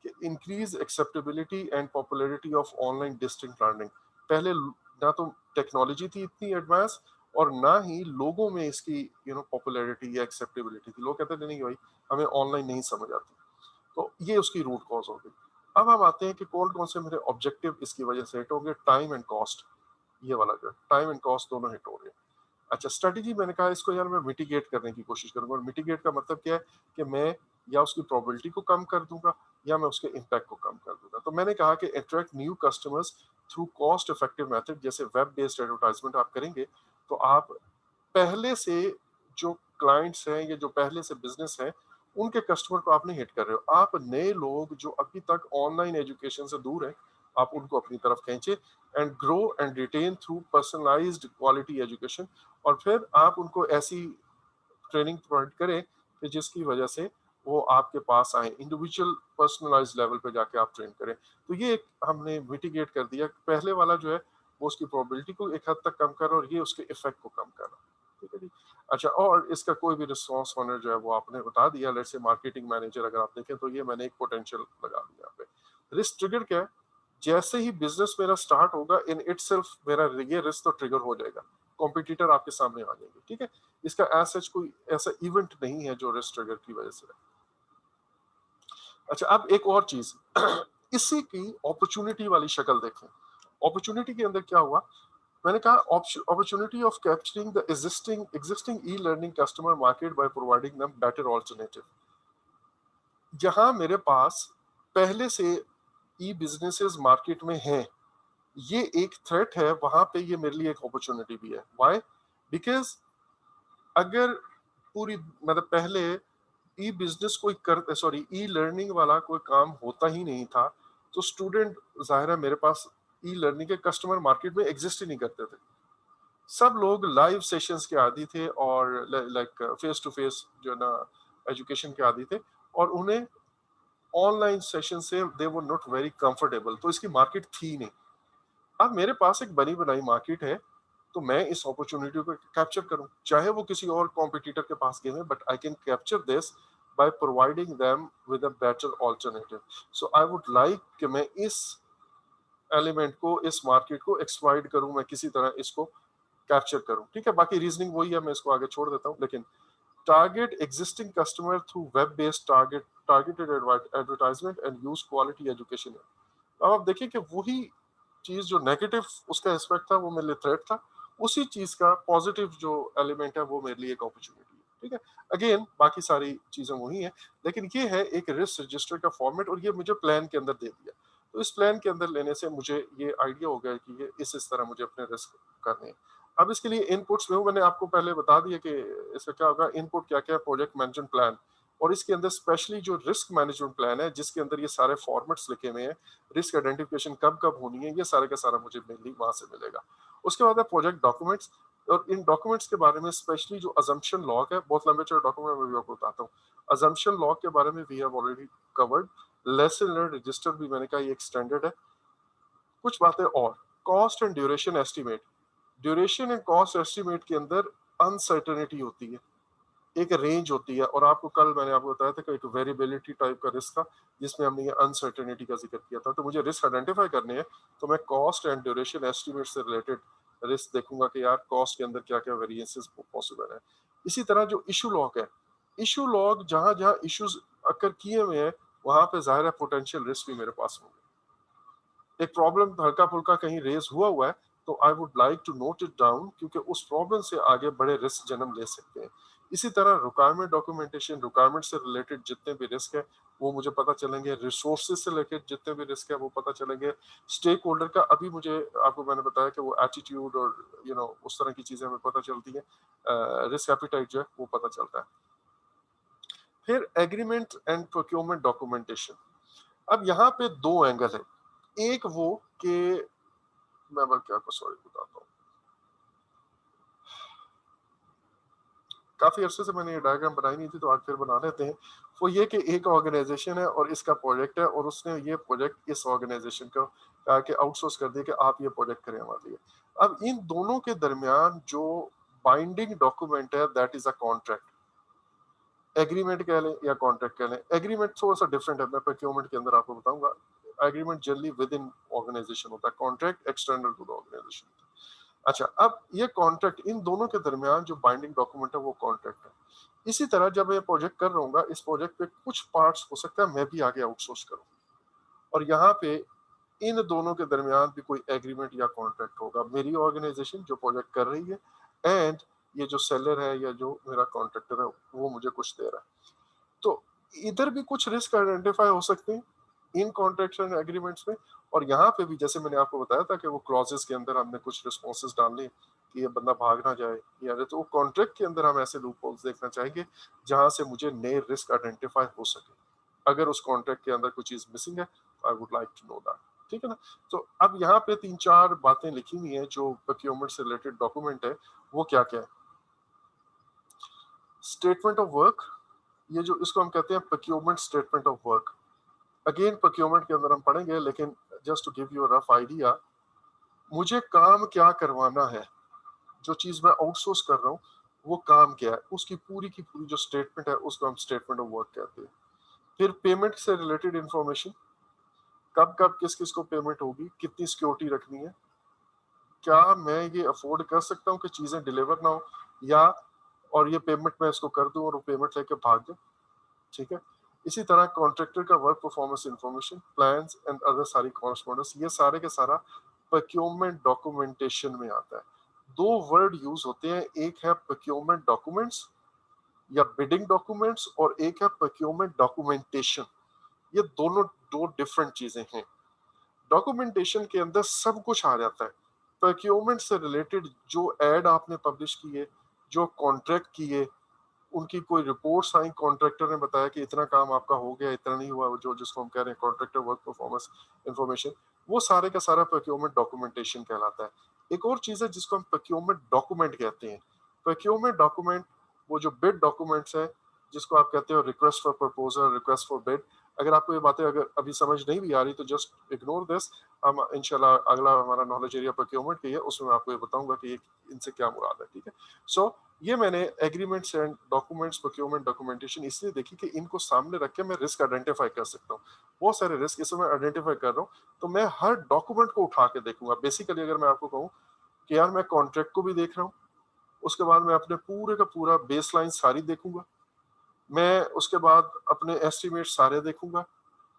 कि increase acceptability and popularity of online distance learning. पहले ना तो टेक्नोलॉजी थी इतनी एडवांस, और ना ही लोगों में इसकी पॉपुलैरिटी या एक्सेप्टेबिलिटी थी। लोग कहते थे नहीं भाई, हमें ऑनलाइन नहीं समझ आती। तो ये उसकी रूट कॉज हो गई। अब हम आते हैं कि कौन कौन से मेरे ऑब्जेक्टिव इसकी वजह से हिट होंगे। टाइम एंड कॉस्ट, ये वाला जो टाइम एंड कॉस्ट दोनों हिट हो गए। अच्छा, स्ट्रेटेजी मैंने कहा इसको यार मैं मिटिगेट करने की कोशिश करूंगा, और मिटिगेट का मतलब क्या है कि मैं या उसकी प्रोबेबिलिटी को कम कर दूंगा या मैं उसके इम्पैक्ट को कम कर दूंगा। तो मैंने कहा कि attract new customers through cost effective method, जैसे वेब बेस्ड एडवर्टाइजमेंट आप करेंगे तो आप पहले से जो क्लाइंट्स हैं या जो पहले से बिजनेस है उनके कस्टमर को आप नहीं हिट कर रहे हो, आप नए लोग जो अभी तक ऑनलाइन एजुकेशन से दूर हैं आप उनको अपनी तरफ खींचे, and grow and retain through personalised quality education. और फिर आप उनको ऐसी ट्रेनिंग प्रोवाइड करें कि जिसकी वजह से वो आपके पास आए, इंडिविजुअल पर्सनलाइज लेवल पे जाके आप ट्रेन करें। तो ये एक हमने मिटिगेट कर दिया, पहले वाला जो है वो उसकी प्रोबेबिलिटी को एक हद तक कम कर रहा, और ये उसके इफेक्ट को कम कर रहा, ठीक है जी। अच्छा, और इसका कोई भी रिस्पॉन्स होनर जो है वो आपने बता दिया, लेट्स से मार्केटिंग मैनेजर अगर आप देखें तो ये मैंने एक पोटेंशियल लगा दिया यहाँ पे। रिस्क ट्रिगर क्या है, जैसे ही बिजनेस मेरा स्टार्ट होगा इन इटसेल्फ मेरा ये रिस्क तो ट्रिगर हो जाएगा, कॉम्पिटिटर आपके सामने आ जाएंगे, ठीक है। इसका एज सच कोई ऐसा इवेंट नहीं है जो रिस्क ट्रिगर की वजह से है। अच्छा, अब एक और चीज इसी की अपॉर्चुनिटी वाली शक्ल देखें। अपॉर्चुनिटी के अंदर क्या हुआ, मैंने कहा opportunity of capturing the existing e learning customer market by providing them better alternative. जहां मेरे पास पहले से ई बिजनेसेस मार्केट में हैं, ये एक थ्रेट है, वहां पे ये मेरे लिए एक अपॉर्चुनिटी भी है। व्हाई? बिकॉज अगर पूरी मतलब पहले ई बिजनेस कोई कर सॉरी ई लर्निंग वाला कोई काम होता ही नहीं था, तो स्टूडेंट जाहिर है मेरे पास ई लर्निंग के कस्टमर मार्केट में एग्जिस्ट ही नहीं करते थे। सब लोग लाइव सेशंस के आदी थे और लाइक फेस टू फेस जो है ना एजुकेशन के आदी थे, और उन्हें ऑनलाइन सेशन से दे वर नॉट वेरी कंफर्टेबल, तो इसकी मार्केट थी नहीं। अब मेरे पास एक बनी बनाई मार्केट है, तो मैं इस अपॉर्चुनिटी को कैप्चर करूं, चाहे वो किसी और कॉम्पिटिटर के पास गेम है, but I can capture this by providing them with a better alternative. So I would like कि मैं इस एलिमेंट को, इस मार्केट को एक्सप्लॉइट करूं, मैं किसी तरह इसको कैप्चर करूं। ठीक है, बाकी रीजनिंग वही है, मैं इसको आगे छोड़ देता हूं। लेकिन target existing customer through web based targeted advertisement and use quality education. अब आप देखिए कि वही चीज जो नेगेटिव उसका एस्पेक्ट था वो मेरे लिए थ्रेट था, उसी चीज का पॉजिटिव जो एलिमेंट है वो मेरे लिए एक अपॉर्चुनिटी है। ठीक है, अगेन बाकी सारी चीजें वही है, लेकिन ये है एक रिस्क रजिस्टर का फॉर्मेट, और ये मुझे प्लान के अंदर दे दिया। तो इस प्लान के अंदर लेने से मुझे ये आइडिया हो गया कि ये इस तरह मुझे अपने रिस्क करने हैं। अब इसके लिए इनपुट्स में हूँ, मैंने आपको पहले बता दिया कि इसका क्या होगा, इनपुट क्या क्या है, प्रोजेक्ट मैनेजमेंट प्लान, और इसके अंदर स्पेशली जो रिस्क मैनेजमेंट प्लान है जिसके अंदर ये सारे फॉर्मेट्स लिखे हुए हैं, रिस्क आइडेंटिफिकेशन कब कब होनी है, ये सारे का सारा मुझे मेनली वहां से मिलेगा। उसके बाद है प्रोजेक्ट डॉक्यूमेंट्स, और इन डॉक्यूमेंट्स के बारे में स्पेशली जो अजम्पशन लॉग है, बहुत लंबे चौड़े डॉक्यूमेंट में भी आपको बताता हूँ। अजम्पशन लॉग के बारे में we have already covered. Lesson learn register भी मैंने कहा ये एक्सटेंडेड है। कुछ बातें और, cost and duration estimate. Duration and cost estimate के अंदर अनसर्टेनिटी होती है, एक रेंज होती है, और आपको कल मैंने आपको बताया था कि एक वेरिएबिलिटी टाइप का रिस्क था जिसमें हमने ये अनसर्टेनिटी का जिक्र किया था। तो मुझे रिस्क आइडेंटिफाई करने हैं, तो मैं कॉस्ट एंड ड्यूरेशन एस्टिमेट से रिलेटेड रिस्क देखूंगा कि यार कॉस्ट के अंदर क्या क्या वेरिएंसेस पॉसिबल है। इसी तरह जो इशू लॉग है, इशू लॉग जहां जहां इश्यूज अकर किए हुए हैं वहां पे जाहिर है पोटेंशियल रिस्क भी मेरे पास होंगे। एक प्रॉब्लम हल्का फुल्का कहीं रेज हुआ हुआ है, तो I would like to note it down, क्योंकि उस प्रॉब्लम से आगे बड़े रिस्क जन्म ले सकते हैं। इसी तरह रिक्वायरमेंट डॉक्यूमेंटेशन, रिक्वायरमेंट से रिलेटेड जितने भी रिस्क है वो मुझे पता चलेंगे, रिसोर्सेज से रिलेटेड जितने भी रिस्क है वो पता चलेंगे, स्टेक होल्डर का अभी मुझे आपको मैंने बताया कि वो एटीट्यूड और उस तरह की चीजें हमें पता चलती है, रिस्क एपिटाइट जो है वो पता चलता है। फिर एग्रीमेंट एंड प्रोक्योरमेंट डॉक्यूमेंटेशन। अब यहाँ पे दो एंगल है, एक वो कि मैं बल्कि आपको सॉरी बताता हूँ, काफी अरसे से मैंने ये डायग्राम बनाई नहीं थी तो आज फिर बना लेते हैं। वो ये कि एक ऑर्गेनाइजेशन है और इसका प्रोजेक्ट है, और उसने ये प्रोजेक्ट इस ऑर्गेनाइजेशन को कहा कि आउटसोर्स कर दिया कि आप ये प्रोजेक्ट करें हमारे लिए। अब इन दोनों के दरमियान जो बाइंडिंग डॉक्यूमेंट है that is a contract. Agreement कह लें या कॉन्ट्रैक्ट कह लें, एग्रीमेंट थोड़ा सा डिफरेंट है, मैं प्रोक्योरमेंट के अंदर आपको बताऊंगा। Agreement generally within organisation होता है, contract external to the organisation. अच्छा, अब ये कॉन्ट्रैक्ट, इन दोनों के दरमियान जो बाइंडिंग डॉक्यूमेंट है वो कॉन्ट्रैक्ट है। इसी तरह जब मैं प्रोजेक्ट कर रहा हूँ, इस प्रोजेक्ट पे कुछ पार्ट्स हो सकता है मैं भी आगे आउटसोर्स करूँ, और यहाँ पे इन दोनों के दरमियान भी कोई एग्रीमेंट या कॉन्ट्रैक्ट होगा, मेरी ऑर्गेनाइजेशन जो प्रोजेक्ट कर रही है एंड ये जो सेलर है या जो मेरा कॉन्ट्रैक्टर है वो मुझे कुछ दे रहा है। तो इधर भी कुछ रिस्क आइडेंटिफाई हो सकते हैं इन कॉन्ट्रैक्ट्स एंड एग्रीमेंट्स में, और यहाँ पे भी जैसे मैंने आपको बताया था कि वो क्लॉजेस के अंदर हमने कुछ रिस्पॉन्सेज डालने कि ये बंदा भाग ना जाए, या तो वो कॉन्ट्रैक्ट के अंदर हम ऐसे लूप होल्स देखना चाहेंगे जहां से मुझे नए रिस्क आइडेंटिफाई हो सके। अगर उस कॉन्ट्रैक्ट के अंदर कुछ चीज मिसिंग है तो I would like to know that. ठीक है ना। तो अब यहाँ पे तीन चार बातें लिखी हुई हैं जो प्रोक्योरमेंट से रिलेटेड डॉक्यूमेंट है, वो क्या क्या है। स्टेटमेंट ऑफ वर्क, ये जो इसको हम कहते हैं procurement statement of work. Again procurement के अंदर हम पढ़ेंगे, लेकिन just to give you a rough idea, मुझे काम क्या करवाना है, जो चीज मैं आउटसोर्स कर रहा हूँ वो काम क्या है, उसकी पूरी की पूरी जो स्टेटमेंट है उसको हम स्टेटमेंट ऑफ वर्क कहते हैं। फिर पेमेंट से रिलेटेड इंफॉर्मेशन, कब कब किस किस को पेमेंट होगी, कितनी सिक्योरिटी रखनी है, क्या मैं ये अफोर्ड कर सकता हूँ कि चीजें डिलीवर ना हो, या और ये पेमेंट मैं इसको कर दूं और वो पेमेंट लेके भाग जाए। ठीक है। इसी तरह कॉन्ट्रैक्टर का work performance information, plans and other सारी कॉरस्पॉन्डेंस, ये सारे के सारा प्रोक्योरमेंट डॉक्यूमेंटेशन में आता है। दो वर्ड यूज होते हैं, एक है प्रोक्योरमेंट डॉक्यूमेंट्स या बिडिंग डॉक्यूमेंट्स, और एक है प्रोक्योरमेंट डॉक्यूमेंटेशन। ये दोनों दो डिफरेंट चीजें हैं। डॉक्यूमेंटेशन के अंदर सब कुछ आ जाता है। प्रोक्योरमेंट से रिलेटेड जो एड आपने पब्लिश किए, जो कॉन्ट्रैक्ट किए, उनकी कोई रिपोर्ट्स आई, कॉन्ट्रैक्टर ने बताया कि इतना काम आपका हो गया, इतना नहीं हुआ, जो जिसको हम कह रहे हैं कॉन्ट्रैक्टर वर्क परफॉर्मेंस इंफॉर्मेशन, वो सारे का सारा प्रोक्योरमेंट डॉक्यूमेंटेशन कहलाता है। एक और चीज है जिसको हम प्रोक्योरमेंट डॉक्यूमेंट कहते हैं। प्रोक्योरमेंट डॉक्यूमेंट वो जो बिड डॉक्यूमेंट्स है, जिसको आप कहते हो request for proposal, request for bid. अगर आपको ये बातें अगर अभी समझ नहीं भी आ रही तो जस्ट इग्नोर दिस। हम इंशाल्लाह अगला हमारा नॉलेज एरिया प्रोक्योरमेंट की है, उसमें मैं आपको ये बताऊंगा कि इनसे क्या मुराद है, ठीक है। सो ये मैंने agreements and documents, procurement documentation इसलिए देखी कि इनको सामने रख के मैं रिस्क आइडेंटिफाई कर सकता हूँ। बहुत सारे रिस्क इसमें मैं आइडेंटिफाई कर रहा हूँ, तो मैं हर डॉक्यूमेंट को उठा के देखूंगा। बेसिकली अगर मैं आपको कहूँ कि यार मैं कॉन्ट्रैक्ट को भी देख रहा हूँ, उसके बाद मैं अपने पूरे का पूरा बेस लाइन सारी देखूंगा, मैं उसके बाद अपने एस्टिमेट सारे देखूंगा,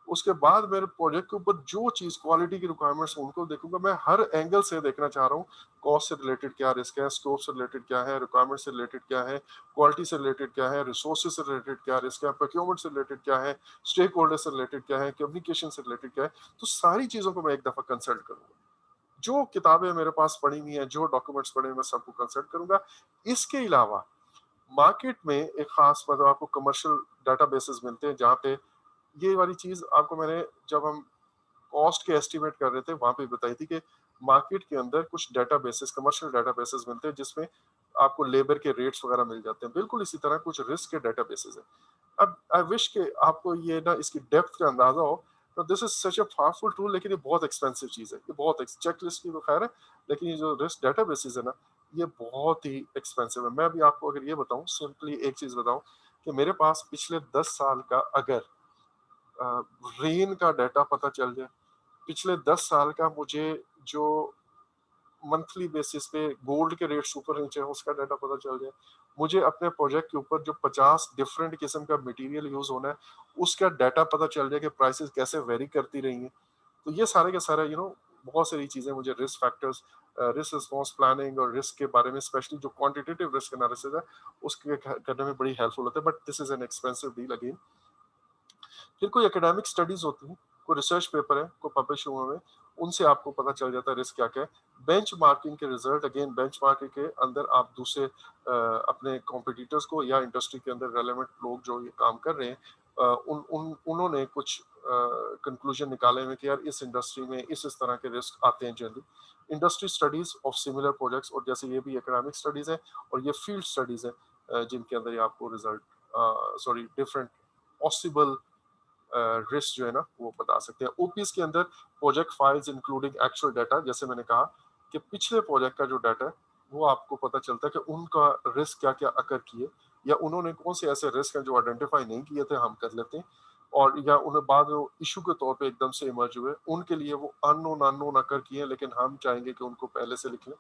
उसके बाद मेरे प्रोजेक्ट के ऊपर जो चीज क्वालिटी की रिक्वायरमेंट्स उनको देखूंगा। मैं हर एंगल से देखना चाह रहा हूँ, कॉस्ट से रिलेटेड क्या रिस्क है, स्कोप से रिलेटेड क्या है, रिक्वायरमेंट से रिलेटेड क्या है, क्वालिटी से रिलेटेड क्या है, रिसोर्सेज से रिलेटेड क्या रिस्क है, प्रोक्योरमेंट से रिलेटेड क्या है, स्टेक होल्डर से रिलेटेड क्या है, कम्युनिकेशन से रिलेटेड क्या है। तो सारी चीजों को मैं एक दफा कंसल्ट करूंगा। जो किताबें मेरे पास पढ़ी हुई हैं, जो डॉक्यूमेंट्स पढ़े हुए, मैं सबको कंसल्ट करूंगा। इसके अलावा मार्केट में एक खास मतलब आपको कमर्शियल डाटाबेसेस मिलते हैं, जहाँ पे ये वाली चीज आपको मैंने जब हम कॉस्ट के एस्टिमेट कर रहे थे वहां पे बताई थी कि मार्केट के अंदर कुछ डेटाबेसेस, कमर्शियल डेटाबेसेस मिलते हैं जिसमें आपको लेबर के रेट्स वगैरह मिल जाते हैं। बिल्कुल इसी तरह कुछ रिस्क के डेटाबेसेस हैं। अब आई विश कि आपको ये ना इसकी डेप्थ का अंदाजा हो। तो this is such a powerful tool, लेकिन ये बहुत एक्सपेंसिव चीज है। ये बहुत चेकलिस्ट की तो खैर है, लेकिन ये जो रिस्क डेटाबेसेस है ना, ये बहुत ही एक्सपेंसिव है। मैं अभी आपको अगर ये बताऊं, सिंपली एक चीज बताऊं कि मेरे पास पिछले 10 साल का अगर रेन का डाटा पता चल जाए, पिछले 10 साल का मुझे जो मंथली बेसिस पे गोल्ड के रेट्स ऊपर नीचे हैं उसका डाटा पता चल जाए, मुझे अपने प्रोजेक्ट के ऊपर जो 50 डिफरेंट किस्म का मटेरियल यूज होना है उसका डाटा पता चल जाए कि प्राइसेस कैसे वेरी करती रही हैं। तो ये सारे के सारे बहुत सारी चीजें मुझे risk factors, risk response planning और रिस्क के बारे में, स्पेशली जो क्वांटिटेटिव रिस्क एनालिसिस है उसके करने में बड़ी हेल्पफुल होता है। But this is an expensive deal again. फिर कोई एकेडमिक स्टडीज होती हैं, कोई रिसर्च पेपर है, कोई पब्लिश हुए हैं, उनसे आपको पता चल जाता है रिस्क क्या क्या है। बेंच मार्किंग के रिजल्ट, अगेन बेंच मार्किंग के अंदर आप दूसरे अपने कॉम्पिटिटर्स को या इंडस्ट्री के अंदर रेलेवेंट लोग जो ये काम कर रहे हैं, उन्होंने कुछ कंक्लूजन निकाले हुए कि यार इस इंडस्ट्री में इस तरह के रिस्क आते हैं generally. Industry studies of similar projects, और जैसे ये भी एकेडमिक स्टडीज है और ये फील्ड स्टडीज है, जिनके अंदर ये आपको result, sorry, different possible risk जो है ना वो बता सकते हैं। ओपीएस के अंदर project files including actual data, जैसे मैंने कहा कि पिछले प्रोजेक्ट का जो डाटा है वो आपको पता चलता है कि उनका रिस्क क्या क्या अकर किए, या उन्होंने कौन से ऐसे रिस्क हैं जो आइडेंटिफाई नहीं किए थे, हम कर लेते हैं, और या उन्हें बाद में इशू के तौर पे एकदम से इमर्ज हुए, उनके लिए वो अननोन अननोन अकर किए लेकिन हम चाहेंगे कि उनको पहले से लिख लें।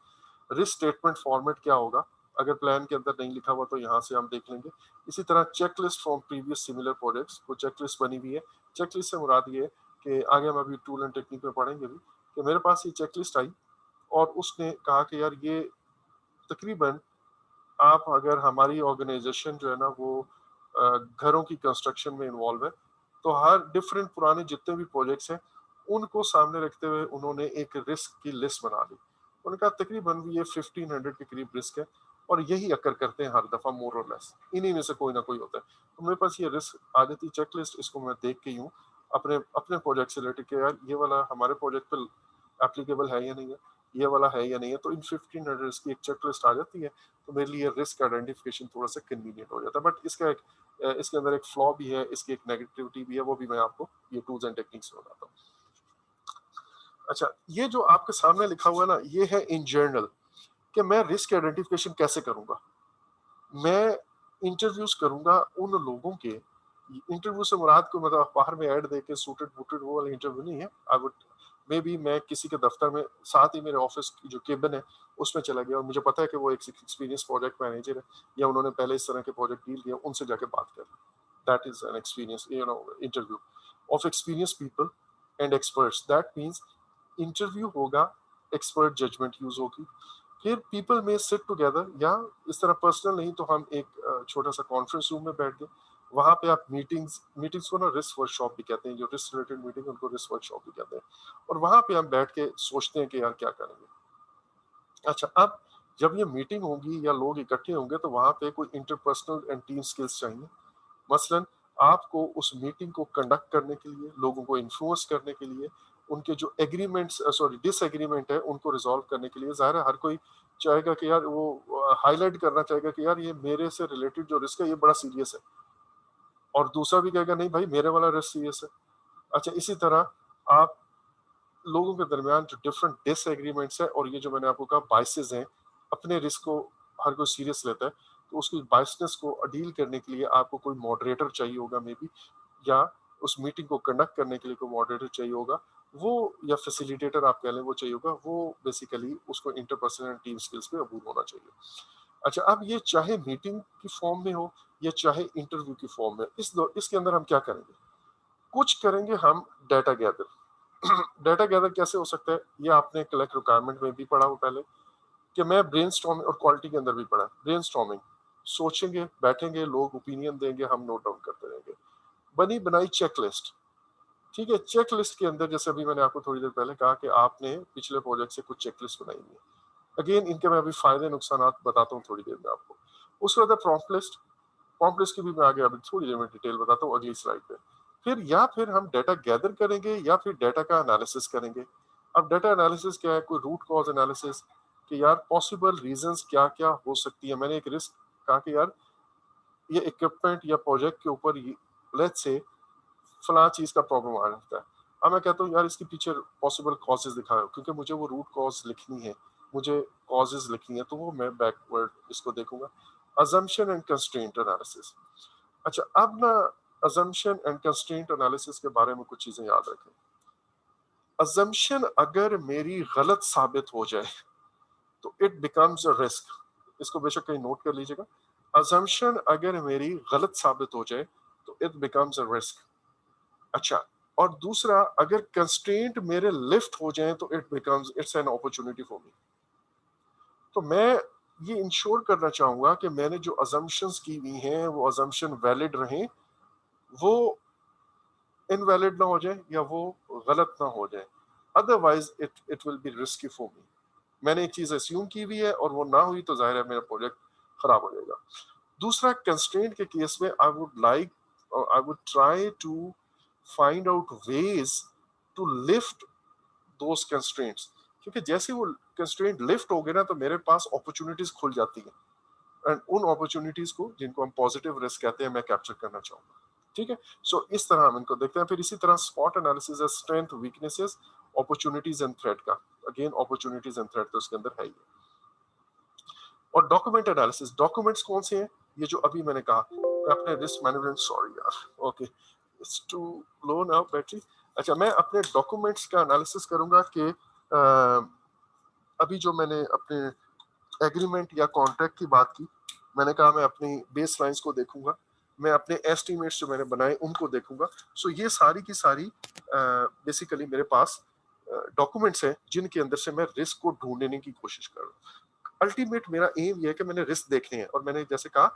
रिस्क स्टेटमेंट फॉर्मेट क्या होगा, अगर प्लान के अंदर नहीं लिखा हुआ तो यहाँ से हम देख लेंगे। इसी तरह checklist from previous similar projects, को चेकलिस्ट बनी हुई है। चेकलिस्ट से मुराद ये है कि आगे हम अभी टूल एंड टेक्निक में पढ़ेंगे भी, कि मेरे पास ये चेकलिस्ट आई और उसने कहा कि यार ये तकरीबन, आप अगर हमारी ऑर्गेनाइजेशन जो है ना वो घरों की कंस्ट्रक्शन में इन्वॉल्व है, तो हर डिफरेंट पुराने जितने भी प्रोजेक्ट्स हैं उनको सामने रखते हुए उन्होंने एक रिस्क की लिस्ट बना ली। उन्होंने कहा तकरीबन ये 1500 के करीब रिस्क है, और यही अकर करते हैं हर दफा, मोर और लेस इन्हीं में से कोई ना कोई होता है। तो मेरे पास ये रिस्क आ जाती चेकलिस्ट, इसको मैं देख के यूँ अपने अपने प्रोजेक्ट से रिलेटेड कि यार ये वाला हमारे प्रोजेक्ट पे एप्लीकेबल है या नहीं है, ये वाला है या नहीं है, तो इन 1500 की एक चेकलिस्ट आ जाती है। तो मेरे लिए रिस्क आइडेंटिफिकेशन थोड़ा सा कन्वीनियंट हो जाता है। बट इसका एक इसके अंदर एक फ्लॉ भी है, इसकी एक नेगेटिविटी भी है, वो भी मैं आपको ये टूल्स एंड टेक्निक्स में बताता हूँ। अच्छा, ये जो आपके सामने लिखा हुआ है ना, ये है इन जर्नल कि मैं रिस्क आइडेंटिफिकेशन कैसे करूंगा। मैं इंटरव्यूज करूंगा उन लोगों के, इंटरव्यू से मुराद को मतलब बाहर में ऐड देके सूटेड बूटेड वो वाला इंटरव्यू नहीं है। आई वुड मे बी मैं किसी के दफ्तर में, साथ ही मेरे ऑफिस की जो केबिन है उसमें चला गया और मुझे पता है कि वो एक एक्सपीरियंस प्रोजेक्ट मैनेजर है या उन्होंने पहले इस तरह के प्रोजेक्ट डील किया, उनसे जाके बात कर। That is an experience, interview of experience people and experts. That means interview होगा एक्सपर्ट जजमेंट यूज होगी। फिर पीपल में सिट टुगेदर, या इस तरह पर्सनल नहीं तो हम एक छोटा सा कॉन्फ्रेंस रूम में बैठ गए, वहां पे आप मीटिंग्स को ना रिस्क वर्कशॉप भी कहते हैं, जो रिस्क रिलेटेड मीटिंग उनको रिस्क वर्कशॉप भी कहते हैं। और वहां पे हम बैठ के सोचते हैं कि यार क्या करेंगे। अच्छा, अब जब ये मीटिंग होगी या लोग इकट्ठे होंगे तो वहां पे कोई इंटरपर्सनल एंड टीम स्किल्स चाहिए। मसलन आपको उस मीटिंग को कंडक्ट करने के लिए, लोगों को इन्फ्लुएंस करने के लिए, उनके जो एग्रीमेंट्स सॉरी डिसएग्रीमेंट है उनको रिजॉल्व करने के लिए, जाहिर है हर कोई चाहेगा कि यार वो हाईलाइट करना चाहेगा कि यार ये मेरे से रिलेटेड जो रिस्क है ये बड़ा सीरियस है, और दूसरा भी कहेगा नहीं भाई मेरे वाला रिस्क सीरियस है। अच्छा, इसी तरह आप लोगों के दरमियान जो डिफरेंट डिसएग्रीमेंट्स है और ये जो मैंने आपको कहा बाइसेस हैं, अपने रिस्क को हर कोई सीरियस लेता है, तो उसकी बाइसनेस को डील करने के लिए आपको कोई मॉडरेटर चाहिए होगा मे बी, या उस मीटिंग को कंडक्ट करने के लिए कोई मॉडरेटर चाहिए होगा, वो या फैसिलिटेटर आप कह लें वो चाहिए होगा, वो बेसिकली उसको इंटरपर्सनल टीम स्किल्स पे अबूर होना चाहिए। अच्छा, अब ये चाहे मीटिंग की फॉर्म में हो या चाहे इंटरव्यू की फॉर्म में, इसके अंदर हम क्या करेंगे? कुछ करेंगे हम डाटा गैदर। डाटा गैदर कैसे हो सकता है? ये आपने कलेक्ट रिक्वायरमेंट में भी पढ़ा हो पहले, कि मैं ब्रेनस्टॉर्मिंग और क्वालिटी के अंदर भी पढ़ा। ब्रेनस्टॉर्मिंग, सोचेंगे, बैठेंगे, लोग ओपिनियन देंगे, हम नोट डाउन करते रहेंगे। बनी बनाई चेकलिस्ट, ठीक है। चेकलिस्ट के अंदर जैसे अभी मैंने आपको थोड़ी देर पहले कहा कि आपने पिछले प्रोजेक्ट से कुछ चेकलिस्ट बनाई हुई है। अगेन इनके मैं अभी फायदे नुकसान बताता हूँ थोड़ी देर में आपको। उसके बाद प्रॉम्प्ट लिस्ट, प्रॉम्प्ट लिस्ट की भी मैं आगे अभी थोड़ी देर में डिटेल बताता हूँ अगली स्लाइड पे। फिर हम डाटा गैदर करेंगे या फिर डाटा का एनालिसिस करेंगे। अब डाटा एनालिसिस क्या है? कोई रूट कॉज एनालिसिस, कि यार पॉसिबल रीजंस क्या क्या हो सकती है। मैंने एक रिस्क कहा कि यार ये इक्विपमेंट या प्रोजेक्ट के ऊपर लेट्स से फला चीज का प्रॉब्लम आ जाता है। अब मैं कहता हूँ यार इसके पीछे पॉसिबल कॉजेज दिखाओ, क्योंकि मुझे वो रूट कॉज लिखनी है, मुझे कॉजेज लिखनी है, तो वो मैं बैकवर्ड इसको देखूंगा। Assumption and constraint analysis. अच्छा, अब ना अजम्पशन एंड कंस्ट्रेंट एनालिसिस के बारे में कुछ चीजें याद रखें। अजम्पशन अगर मेरी गलत साबित हो जाए तो इट बिकम्स अ रिस्क। इसको बेशक कहीं नोट कर लीजिएगा। अजम्पशन अगर मेरी गलत साबित हो जाए तो इट बिकम्स अ रिस्क। अच्छा, और दूसरा, अगर कंस्ट्रेंट मेरे लिफ्ट हो जाए तो it's an opportunity for me. तो मैं ये इंश्योर करना चाहूंगा कि मैंने जो अजम्पशंस की हुई हैं वो अजम्पशन वैलिड रहें, वो इनवैलिड ना हो जाए या वो गलत ना हो जाए। Otherwise it it will be risky for me. मैंने एक चीज अस्यूम की हुई है और वो ना हुई तो जाहिर है मेरा प्रोजेक्ट खराब हो जाएगा। दूसरा, कंस्ट्रेंट के केस में I would try to find out ways to lift those constraints, क्योंकि जैसे वो कंस्ट्रेंट लिफ्ट हो गए ना तो मेरे पास अपॉर्चुनिटीज खुल जाती हैं, एंड उन अपॉर्चुनिटीज को जिनको हम पॉजिटिव रिस्क कहते हैं मैं कैप्चर करना चाहूंगा। ठीक है, सो इस तरह हम इनको देखते हैं। फिर इसी तरह स्पॉट एनालिसिस है, strength weaknesses opportunities and threat का। अगेन अपॉर्चुनिटीज एंड थ्रेट तो इसके अंदर है ही। और डॉक्यूमेंट एनालिसिस, डॉक्यूमेंट्स कौन से हैं? ये जो अभी मैंने कहा, मैं अपने रिस्क मैनेजमेंट, सॉरी यार, okay it's too low now battery. अच्छा, मैं अपने डॉक्यूमेंट्स का एनालिसिस करूंगा कि अभी जो मैंने अपने एग्रीमेंट या कॉन्ट्रैक्ट की बात की, मैंने कहा मैं अपनी बेस लाइंस को देखूंगा, मैं अपने एस्टिमेट्स जो मैंने बनाए उनको देखूंगा। सो ये सारी की सारी बेसिकली मेरे पास डॉक्यूमेंट्स हैं जिनके अंदर से मैं रिस्क को ढूंढने की कोशिश कर रहा हूँ। अल्टीमेट मेरा एम ये है कि मैंने रिस्क देखने हैं, और मैंने जैसे कहा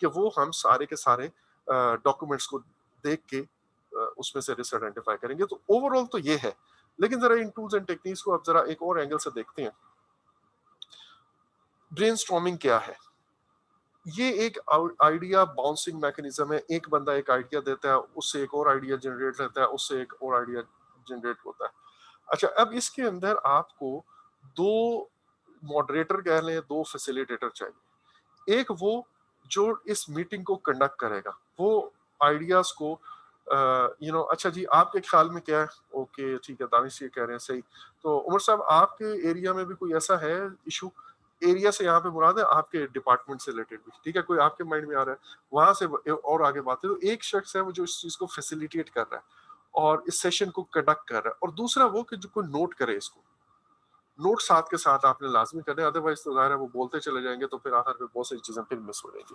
कि वो हम सारे के सारे डॉक्यूमेंट्स को देख के उसमें से रिस्क आइडेंटिफाई करेंगे। तो ओवरऑल तो ये है, लेकिन जरा इन टूल्स एंड टेक्निक्स को अब जरा एक और एंगल से देखते हैं। ब्रेनस्टॉर्मिंग क्या है? ये एक आइडिया बाउंसिंग मैकेनिज्म है। एक बंदा एक आइडिया देता है, उससे एक और आइडिया जनरेट रहता है, उससे एक और आइडिया जनरेट होता है। अच्छा, अब इसके अंदर आपको दो मॉडरेटर कह लें, दो फैसिलिटेटर चाहिए। एक वो जो इस मीटिंग को कंडक्ट करेगा, वो आइडियाज को अच्छा जी आपके ख्याल में क्या है? ओके ठीक है, दानिश ये कह रहे हैं सही। तो उमर साहब आपके एरिया में भी कोई ऐसा है इशू? एरिया से यहाँ पे मुराद है आपके डिपार्टमेंट से रिलेटेड भी, ठीक है, कोई आपके माइंड में आ रहा है वहां से और आगे बात है। तो एक शख्स है वो जो इस चीज को फैसिलिटेट कर रहा है और इस सेशन को कंडक्ट कर रहा है, और दूसरा वो कि जो कोई नोट करे इसको। नोट साथ के साथ आपने लाजमी करना है, अदरवाइज तो जाहिर है वो बोलते चले जाएंगे तो फिर आखिर में बहुत सारी चीजें फिर मिस हो जाएंगी।